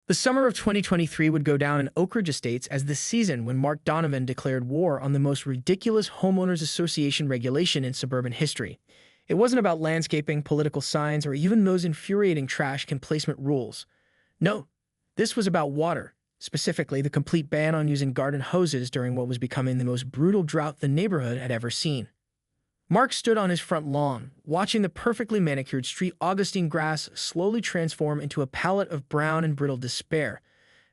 The summer of 2023 would go down in Oak Ridge Estates as the season when Mark Donovan declared war on the most ridiculous homeowners association regulation in suburban history. It wasn't about landscaping, political signs, or even those infuriating trash can placement rules. No, this was about water, specifically the complete ban on using garden hoses during what was becoming the most brutal drought the neighborhood had ever seen. Mark stood on his front lawn, watching the perfectly manicured street Augustine grass slowly transform into a palette of brown and brittle despair.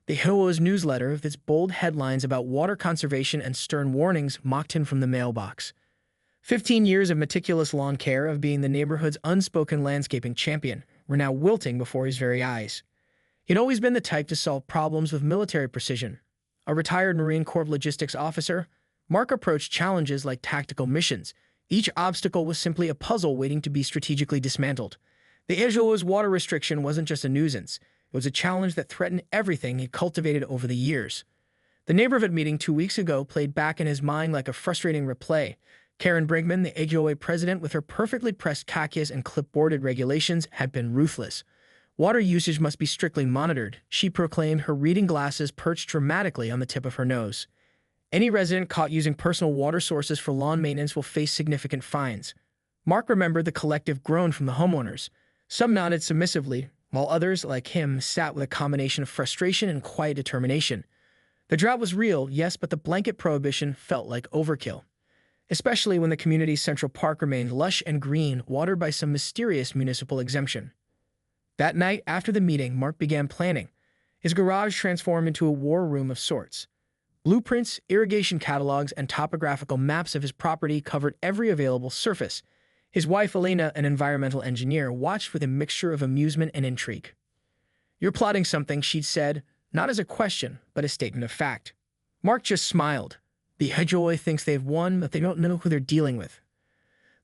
The HOA's newsletter, with its bold headlines about water conservation and stern warnings, mocked him from the mailbox. 15 years of meticulous lawn care, of being the neighborhood's unspoken landscaping champion, were now wilting before his very eyes. He'd always been the type to solve problems with military precision. A retired Marine Corps logistics officer, Mark approached challenges like tactical missions. Each obstacle was simply a puzzle waiting to be strategically dismantled. The HOA's water restriction wasn't just a nuisance. It was a challenge that threatened everything he'd cultivated over the years. The neighborhood meeting 2 weeks ago played back in his mind like a frustrating replay. Karen Brinkman, the HOA president, with her perfectly pressed cacias and clipboarded regulations, had been ruthless. Water usage must be strictly monitored, she proclaimed, her reading glasses perched dramatically on the tip of her nose. Any resident caught using personal water sources for lawn maintenance will face significant fines. Mark remembered the collective groan from the homeowners. Some nodded submissively, while others, like him, sat with a combination of frustration and quiet determination. The drought was real, yes, but the blanket prohibition felt like overkill. Especially when the community's Central Park remained lush and green, watered by some mysterious municipal exemption. That night, after the meeting, Mark began planning. His garage transformed into a war room of sorts. Blueprints, irrigation catalogs, and topographical maps of his property covered every available surface. His wife, Elena, an environmental engineer, watched with a mixture of amusement and intrigue. "You're plotting something," she'd said, not as a question, but a statement of fact. Mark just smiled. The HOA thinks they've won, but they don't know who they're dealing with.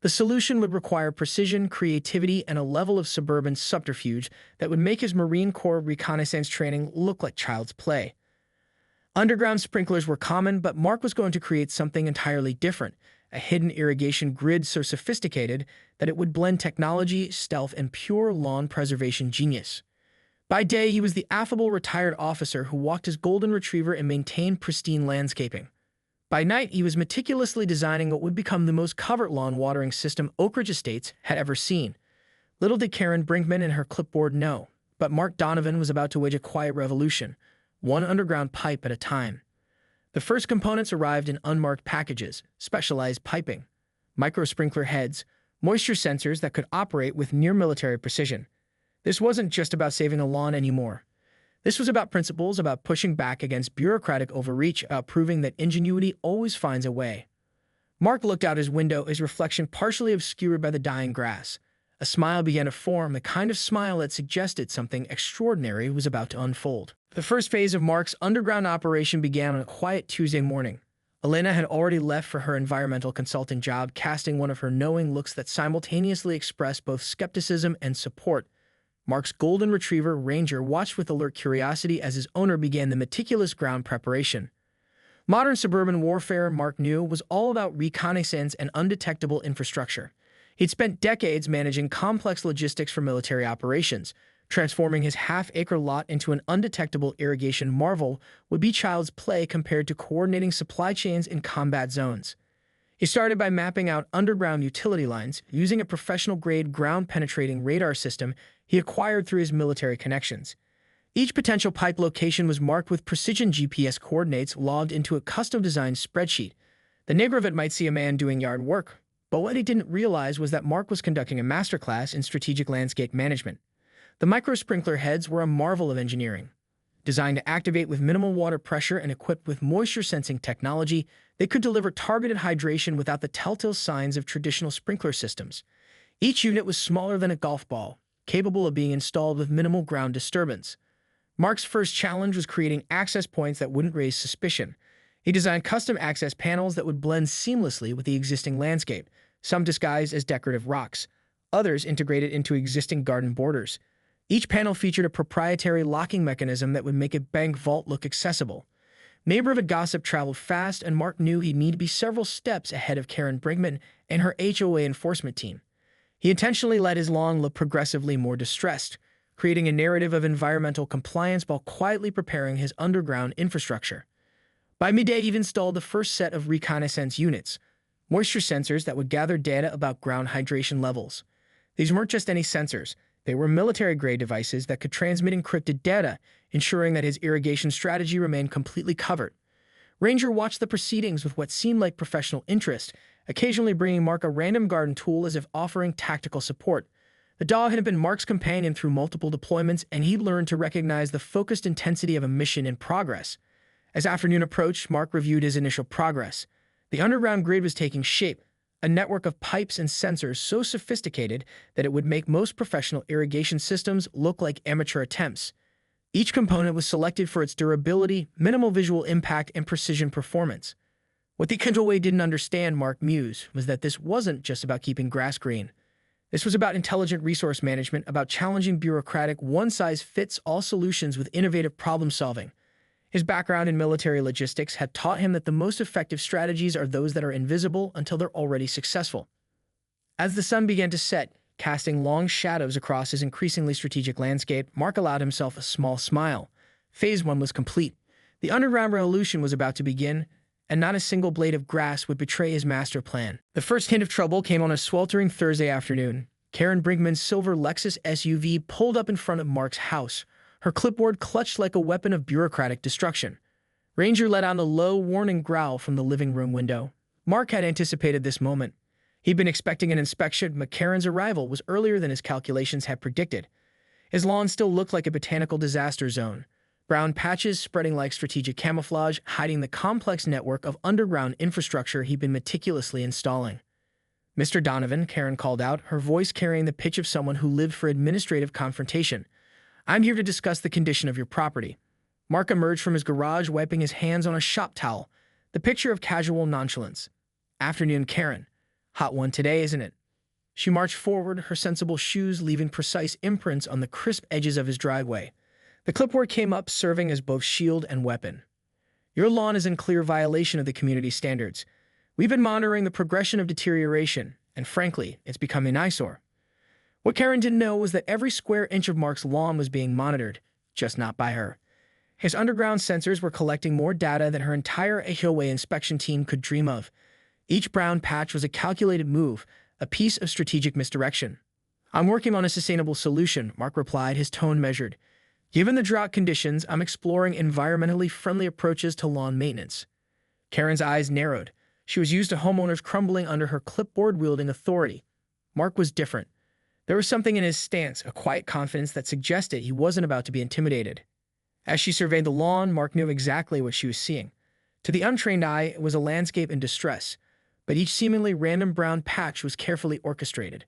The solution would require precision, creativity, and a level of suburban subterfuge that would make his Marine Corps reconnaissance training look like child's play. Underground sprinklers were common, but Mark was going to create something entirely different, a hidden irrigation grid so sophisticated that it would blend technology, stealth, and pure lawn preservation genius. By day, he was the affable retired officer who walked his golden retriever and maintained pristine landscaping. By night, he was meticulously designing what would become the most covered lawn watering system Oak Ridge Estates had ever seen. Little did Karen Brinkman and her clipboard know, but Mark Donovan was about to wage a quiet revolution, one underground pipe at a time. The first components arrived in unmarked packages, specialized piping, micro-sprinkler heads, moisture sensors that could operate with near-military precision. This wasn't just about saving a lawn anymore. This was about principles, about pushing back against bureaucratic overreach, about proving that ingenuity always finds a way. Mark looked out his window, his reflection partially obscured by the dying grass. A smile began to form, the kind of smile that suggested something extraordinary was about to unfold. The first phase of Mark's underground operation began on a quiet Tuesday morning. Elena had already left for her environmental consulting job, casting one of her knowing looks that simultaneously expressed both skepticism and support. Mark's golden retriever, Ranger, watched with alert curiosity as his owner began the meticulous ground preparation. Modern suburban warfare, Mark knew, was all about reconnaissance and undetectable infrastructure. He'd spent decades managing complex logistics for military operations. Transforming his half-acre lot into an undetectable irrigation marvel would be child's play compared to coordinating supply chains in combat zones. He started by mapping out underground utility lines, using a professional-grade ground-penetrating radar system he acquired through his military connections. Each potential pipe location was marked with precision GPS coordinates logged into a custom-designed spreadsheet. The neighbor of it might see a man doing yard work, but what he didn't realize was that Mark was conducting a masterclass in strategic landscape management. The micro-sprinkler heads were a marvel of engineering. Designed to activate with minimal water pressure and equipped with moisture-sensing technology, they could deliver targeted hydration without the telltale signs of traditional sprinkler systems. Each unit was smaller than a golf ball, capable of being installed with minimal ground disturbance. Mark's first challenge was creating access points that wouldn't raise suspicion. He designed custom access panels that would blend seamlessly with the existing landscape, some disguised as decorative rocks, others integrated into existing garden borders. Each panel featured a proprietary locking mechanism that would make a bank vault look accessible. Neighborhood gossip traveled fast, and Mark knew he'd need to be several steps ahead of Karen Brinkman and her HOA enforcement team. He intentionally let his lawn look progressively more distressed, creating a narrative of environmental compliance while quietly preparing his underground infrastructure. By midday, he installed the first set of reconnaissance units, moisture sensors that would gather data about ground hydration levels. These weren't just any sensors. They were military-grade devices that could transmit encrypted data, ensuring that his irrigation strategy remained completely covered. Ranger watched the proceedings with what seemed like professional interest, occasionally bringing Mark a random garden tool as if offering tactical support. The dog had been Mark's companion through multiple deployments, and he'd learned to recognize the focused intensity of a mission in progress. As afternoon approached, Mark reviewed his initial progress. The underground grid was taking shape, a network of pipes and sensors so sophisticated that it would make most professional irrigation systems look like amateur attempts. Each component was selected for its durability, minimal visual impact, and precision performance. What the Kendallway didn't understand, Mark mused, was that this wasn't just about keeping grass green. This was about intelligent resource management, about challenging bureaucratic, one-size-fits-all solutions with innovative problem-solving. His background in military logistics had taught him that the most effective strategies are those that are invisible until they're already successful. As the sun began to set, casting long shadows across his increasingly strategic landscape, Mark allowed himself a small smile. Phase 1 was complete. The underground revolution was about to begin, and not a single blade of grass would betray his master plan. The first hint of trouble came on a sweltering Thursday afternoon. Karen Brinkman's silver Lexus SUV pulled up in front of Mark's house, her clipboard clutched like a weapon of bureaucratic destruction. Ranger let out a low, warning growl from the living room window. Mark had anticipated this moment. He'd been expecting an inspection, but Karen's arrival was earlier than his calculations had predicted. His lawn still looked like a botanical disaster zone. Brown patches spreading like strategic camouflage, hiding the complex network of underground infrastructure he'd been meticulously installing. "Mr. Donovan," Karen called out, her voice carrying the pitch of someone who lived for administrative confrontation. "I'm here to discuss the condition of your property." Mark emerged from his garage, wiping his hands on a shop towel, the picture of casual nonchalance. "Afternoon, Karen. Hot one today, isn't it?" She marched forward, her sensible shoes leaving precise imprints on the crisp edges of his driveway. The clipboard came up, serving as both shield and weapon. "Your lawn is in clear violation of the community standards. We've been monitoring the progression of deterioration, and frankly, it's become an eyesore." What Karen didn't know was that every square inch of Mark's lawn was being monitored, just not by her. His underground sensors were collecting more data than her entire Ahilway inspection team could dream of. Each brown patch was a calculated move, a piece of strategic misdirection. "I'm working on a sustainable solution," Mark replied, his tone measured. "Given the drought conditions, I'm exploring environmentally friendly approaches to lawn maintenance." Karen's eyes narrowed. She was used to homeowners crumbling under her clipboard-wielding authority. Mark was different. There was something in his stance, a quiet confidence that suggested he wasn't about to be intimidated. As she surveyed the lawn, Mark knew exactly what she was seeing. To the untrained eye, it was a landscape in distress, but each seemingly random brown patch was carefully orchestrated.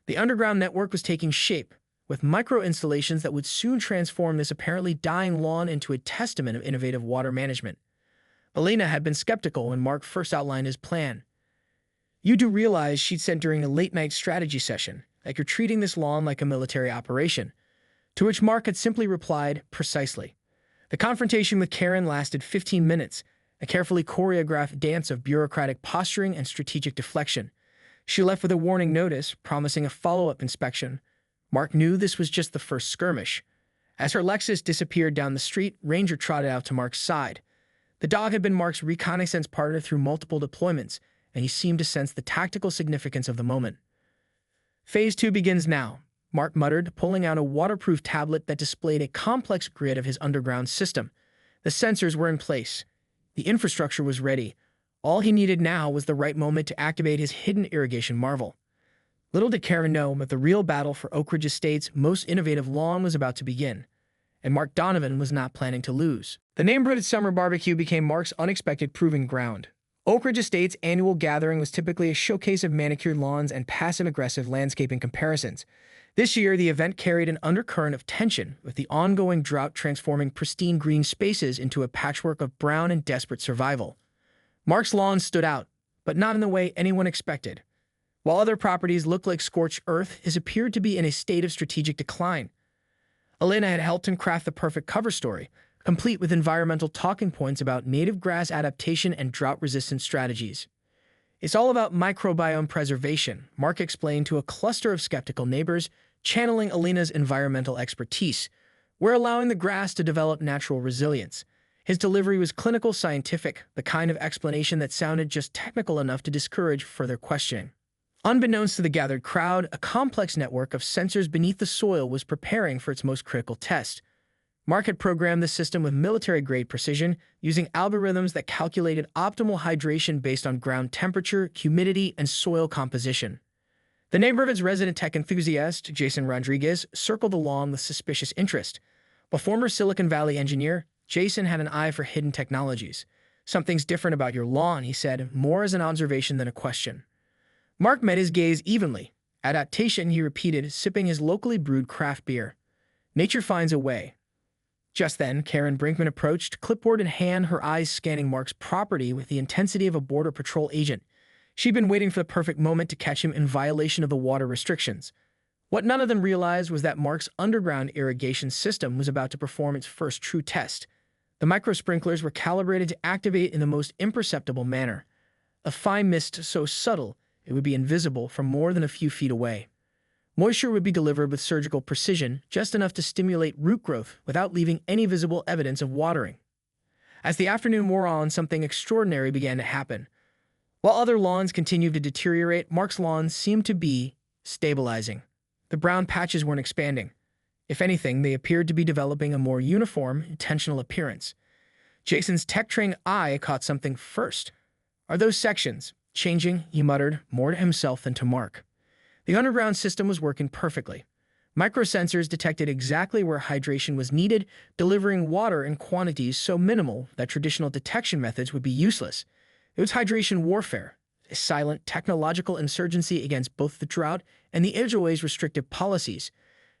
The underground network was taking shape, with micro-installations that would soon transform this apparently dying lawn into a testament of innovative water management. Elena had been skeptical when Mark first outlined his plan. "You do realize," she'd said during a late-night strategy session, "that you're treating this lawn like a military operation." To which Mark had simply replied, "Precisely." The confrontation with Karen lasted 15 minutes, a carefully choreographed dance of bureaucratic posturing and strategic deflection. She left with a warning notice, promising a follow-up inspection. Mark knew this was just the first skirmish. As her Lexus disappeared down the street, Ranger trotted out to Mark's side. The dog had been Mark's reconnaissance partner through multiple deployments, and he seemed to sense the tactical significance of the moment. "Phase 2 begins now," Mark muttered, pulling out a waterproof tablet that displayed a complex grid of his underground system. The sensors were in place. The infrastructure was ready. All he needed now was the right moment to activate his hidden irrigation marvel. Little did Karen know that the real battle for Oak Ridge Estate's most innovative lawn was about to begin, and Mark Donovan was not planning to lose. The name-branded summer barbecue became Mark's unexpected proving ground. Oak Ridge Estate's annual gathering was typically a showcase of manicured lawns and passive-aggressive landscaping comparisons. This year, the event carried an undercurrent of tension, with the ongoing drought transforming pristine green spaces into a patchwork of brown and desperate survival. Mark's lawn stood out, but not in the way anyone expected. While other properties looked like scorched earth, his appeared to be in a state of strategic decline. Elena had helped him craft the perfect cover story, complete with environmental talking points about native grass adaptation and drought-resistant strategies. "It's all about microbiome preservation," Mark explained to a cluster of skeptical neighbors, channeling Alina's environmental expertise. We're allowing the grass to develop natural resilience. His delivery was clinical scientific, the kind of explanation that sounded just technical enough to discourage further questioning. Unbeknownst to the gathered crowd, a complex network of sensors beneath the soil was preparing for its most critical test. Mark had programmed the system with military-grade precision, using algorithms that calculated optimal hydration based on ground temperature, humidity, and soil composition. The neighborhood's resident tech enthusiast, Jason Rodriguez, circled the lawn with suspicious interest. A former Silicon Valley engineer, Jason had an eye for hidden technologies. "Something's different about your lawn," he said, more as an observation than a question. Mark met his gaze evenly. "Adaptation," he repeated, sipping his locally brewed craft beer. "Nature finds a way." Just then, Karen Brinkman approached, clipboard in hand, her eyes scanning Mark's property with the intensity of a Border Patrol agent. She'd been waiting for the perfect moment to catch him in violation of the water restrictions. What none of them realized was that Mark's underground irrigation system was about to perform its first true test. The micro-sprinklers were calibrated to activate in the most imperceptible manner. A fine mist so subtle it would be invisible from more than a few feet away. Moisture would be delivered with surgical precision, just enough to stimulate root growth without leaving any visible evidence of watering. As the afternoon wore on, something extraordinary began to happen. While other lawns continued to deteriorate, Mark's lawn seemed to be stabilizing. The brown patches weren't expanding. If anything, they appeared to be developing a more uniform, intentional appearance. Jason's tech-trained eye caught something first. "Are those sections changing?" he muttered, more to himself than to Mark. The underground system was working perfectly. Microsensors detected exactly where hydration was needed, delivering water in quantities so minimal that traditional detection methods would be useless. It was hydration warfare, a silent technological insurgency against both the drought and the HOA's restrictive policies.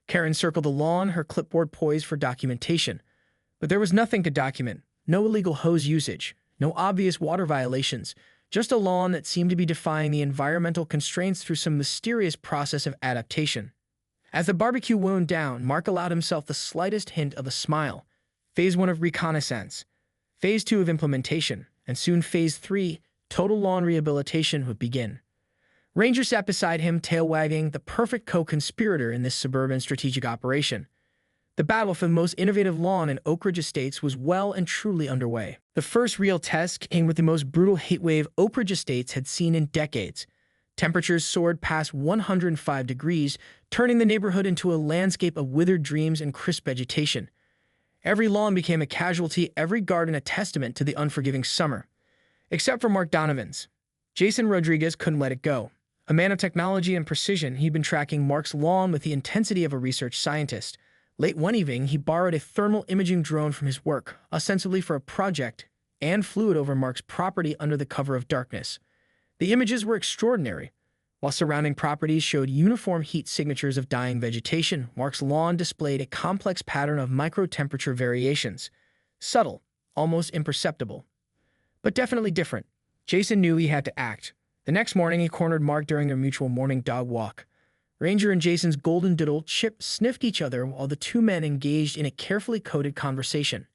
Karen circled the lawn, her clipboard poised for documentation. But there was nothing to document. No illegal hose usage, no obvious water violations, just a lawn that seemed to be defying the environmental constraints through some mysterious process of adaptation. As the barbecue wound down, Mark allowed himself the slightest hint of a smile. Phase 1 of reconnaissance, Phase 2 of implementation, and soon Phase 3, total lawn rehabilitation, would begin. Ranger sat beside him, tail wagging, the perfect co-conspirator in this suburban strategic operation. The battle for the most innovative lawn in Oak Ridge Estates was well and truly underway. The first real test came with the most brutal heatwave Oak Ridge Estates had seen in decades. Temperatures soared past 105 degrees, turning the neighborhood into a landscape of withered dreams and crisp vegetation. Every lawn became a casualty, every garden a testament to the unforgiving summer. Except for Mark Donovan's. Jason Rodriguez couldn't let it go. A man of technology and precision, he'd been tracking Mark's lawn with the intensity of a research scientist. Late one evening, he borrowed a thermal imaging drone from his work, ostensibly for a project, and flew it over Mark's property under the cover of darkness. The images were extraordinary. While surrounding properties showed uniform heat signatures of dying vegetation, Mark's lawn displayed a complex pattern of micro-temperature variations. Subtle, almost imperceptible. But definitely different. Jason knew he had to act. The next morning, he cornered Mark during their mutual morning dog walk. Ranger and Jason's golden doodle, Chip, sniffed each other while the two men engaged in a carefully coded conversation.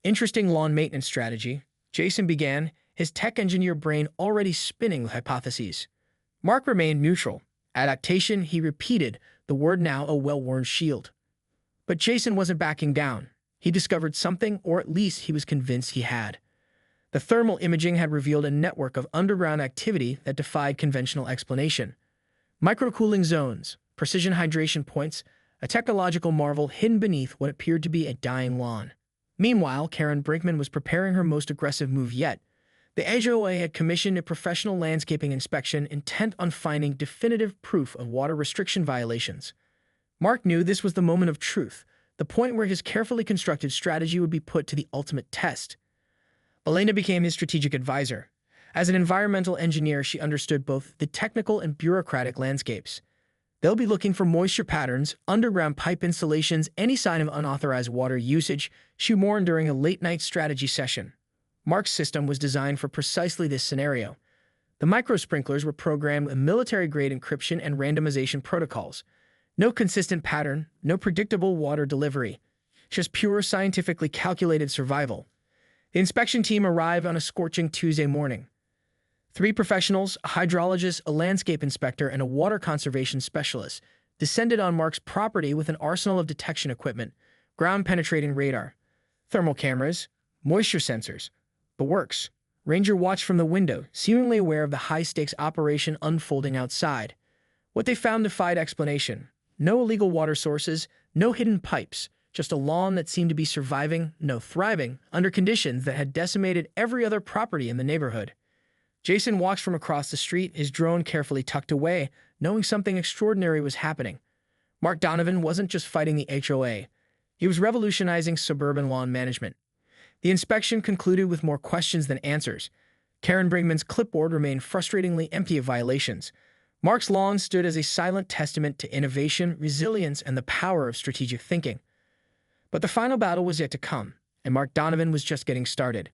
"Interesting lawn maintenance strategy," Jason began, his tech engineer brain already spinning with hypotheses. Mark remained neutral. "Adaptation," he repeated, the word now a well-worn shield. But Jason wasn't backing down. He discovered something, or at least he was convinced he had. The thermal imaging had revealed a network of underground activity that defied conventional explanation. Microcooling zones, precision hydration points, a technological marvel hidden beneath what appeared to be a dying lawn. Meanwhile, Karen Brinkman was preparing her most aggressive move yet. The HOA had commissioned a professional landscaping inspection intent on finding definitive proof of water restriction violations. Mark knew this was the moment of truth, the point where his carefully constructed strategy would be put to the ultimate test. Elena became his strategic advisor. As an environmental engineer, she understood both the technical and bureaucratic landscapes. They'll be looking for moisture patterns, underground pipe installations, any sign of unauthorized water usage, she warned during a late-night strategy session. Mark's system was designed for precisely this scenario. The micro-sprinklers were programmed with military-grade encryption and randomization protocols. No consistent pattern, no predictable water delivery. Just pure, scientifically calculated survival. The inspection team arrived on a scorching Tuesday morning. 3 professionals, a hydrologist, a landscape inspector, and a water conservation specialist. descended on Mark's property with an arsenal of detection equipment, ground-penetrating radar, thermal cameras, moisture sensors. The works. Ranger watched from the window, seemingly aware of the high-stakes operation unfolding outside. What they found defied explanation. No illegal water sources, no hidden pipes, just a lawn that seemed to be surviving, no thriving, under conditions that had decimated every other property in the neighborhood. Jason watched from across the street, his drone carefully tucked away, knowing something extraordinary was happening. Mark Donovan wasn't just fighting the HOA. He was revolutionizing suburban lawn management. The inspection concluded with more questions than answers. Karen Brigman's clipboard remained frustratingly empty of violations. Mark's lawn stood as a silent testament to innovation, resilience, and the power of strategic thinking. But the final battle was yet to come, and Mark Donovan was just getting started.